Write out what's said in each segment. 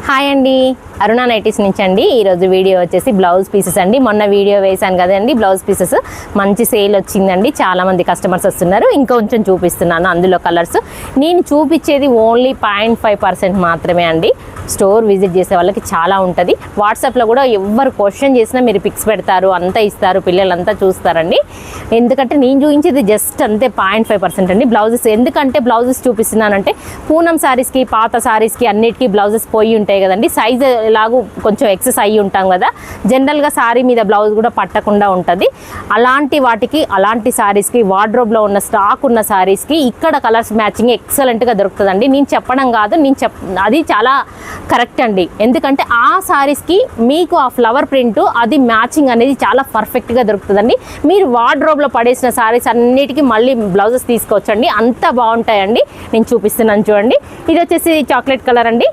Hi అండి, అరుణ nighties నుంచి అండి. ఈరోజు వీడియో వచ్చేసి బ్లౌజ్ పీసెస్ అండి. మొన్న వీడియో వేసాను కదండి, బ్లౌజ్ పీసెస్ మంచి సేల్ వచ్చిందండి. చాలామంది కస్టమర్స్ వస్తున్నారు. ఇంకొంచెం చూపిస్తున్నాను అందులో కలర్స్. నేను చూపించేది ఓన్లీ 0.5% మాత్రమే అండి. స్టోర్ విజిట్ చేసే వాళ్ళకి చాలా ఉంటుంది. వాట్సాప్లో కూడా ఎవరు క్వశ్చన్ చేసినా మీరు పిక్స్ పెడతారు, అంతా ఇస్తారు, పిల్లలంతా చూస్తారండి. ఎందుకంటే నేను చూపించేది జస్ట్ అంతే 0.5% అండి. బ్లౌజెస్ ఎందుకంటే బ్లౌజెస్ చూపిస్తున్నానంటే పూనం శారీస్కి, పాత శారీస్కి అన్నిటికీ బ్లౌజెస్ పోయి ఉంటాయి కదండి. సైజ్ ఎలాగూ కొంచెం ఎక్సెస్ అయ్యి ఉంటాం కదా, జనరల్గా శారీ మీద బ్లౌజ్ కూడా పట్టకుండా ఉంటుంది. అలాంటి వాటికి, అలాంటి శారీస్కి, వార్డ్రోబ్లో ఉన్న స్టాక్ ఉన్న శారీస్కి ఇక్కడ కలర్స్ మ్యాచింగ్ ఎక్సలెంట్గా దొరుకుతుందండి. నేను చెప్పడం కాదు, అది చాలా కరెక్ట్ అండి. ఎందుకంటే ఆ శారీస్కి మీకు ఆ ఫ్లవర్ ప్రింట్ అది మ్యాచింగ్ అనేది చాలా పర్ఫెక్ట్గా దొరుకుతుందండి. మీరు వార్డ్రోబ్లో పడేసిన శారీస్ అన్నిటికీ మళ్ళీ బ్లౌజెస్ తీసుకోవచ్చండి, అంత బాగుంటాయండి. నేను చూపిస్తున్నాను చూడండి. ఇది వచ్చేసి చాక్లెట్ కలర్ అండి.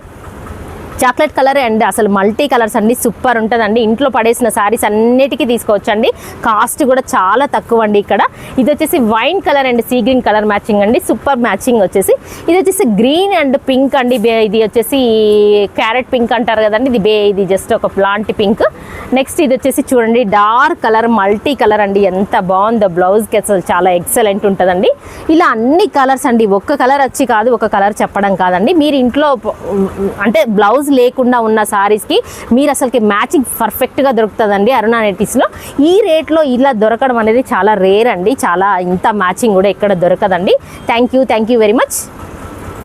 చాక్లెట్ కలర్ అండ్ అసలు మల్టీ కలర్స్ అండి, సూపర్ ఉంటుందండి. ఇంట్లో పడేసిన శారీస్ అన్నిటికీ తీసుకోవచ్చండి. కాస్ట్ కూడా చాలా తక్కువ అండి ఇక్కడ. ఇది వచ్చేసి wine colour and sea green colour matching అండి, సూపర్ మ్యాచింగ్ వచ్చేసి. ఇది వచ్చేసి గ్రీన్ అండ్ పింక్ అండి. ఇది వచ్చేసి క్యారెట్ పింక్ అంటారు కదండి, ఇది జస్ట్ ఒక ప్లాంట్ పింక్. నెక్స్ట్ ఇది వచ్చేసి చూడండి డార్క్ కలర్, మల్టీ కలర్ అండి. ఎంత బాగుందో బ్లౌజ్కి, అసలు చాలా ఎక్సలెంట్ ఉంటుందండి. ఇలా అన్ని కలర్స్ అండి, ఒక్క కలర్ వచ్చి కాదు, ఒక కలర్ చెప్పడం కాదండి. మీరు ఇంట్లో అంటే బ్లౌజ్ లేకుండా ఉన్న సారీస్కి మీరు అసలుకి మ్యాచింగ్ పర్ఫెక్ట్గా దొరుకుతుందండి అరుణ నైటీస్లో. ఈ రేట్లో ఇలా దొరకడం అనేది చాలా రేర్ అండి. చాలా ఇంత మ్యాచింగ్ కూడా ఎక్కడ దొరకదండి. Thank you very much.